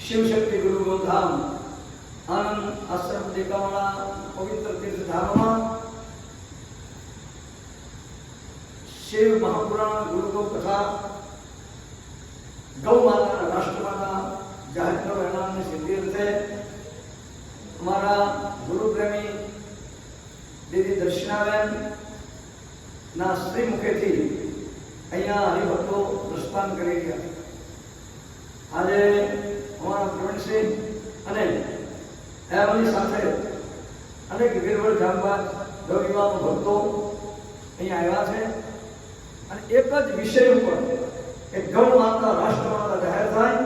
शिव शक्ति गुरु गोधाम आनंद आश्रम देखावाला पवित्र तीर्थ धामों शिव महापुराण गुरु गो कथा गौ माता राष्ट्रमाता जाहिर एनाम सिद्धि थे हमारा गुरु प्रेमी दीदी दर्शनाबेन ना श्री मुखे थी अहिया हरिभक्तो प्रस्थान करी गया आज हमारा प्रवीण सिंह अने एमनी साथे अनेक वीरवर जामबाज गौरीवाम भक्तो अहिया आव्या छे अने एक ज विषय पर કે ગૌ માતા રાષ્ટ્રમાતા જાહેર થાય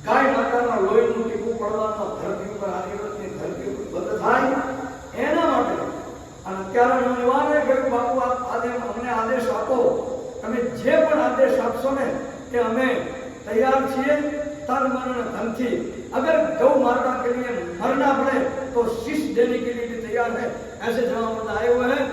ગાય માતાના લોહીનું ટીપું પડવાનો ધરતી ઉપર આદિવાસી ધરતી ઉપર બંધ થાય એના માટે અને અત્યારે હું નિવારે કહ્યું બાપુ અમને આદેશ આપો તમે જે પણ આદેશ આપશો ને કે અમે તૈયાર છીએ તન मन धन थी अगर गौ माता के लिए मरना पड़े तो शीश देने के लिए भी तैयार है ऐसे जवाब आए हुए हैं।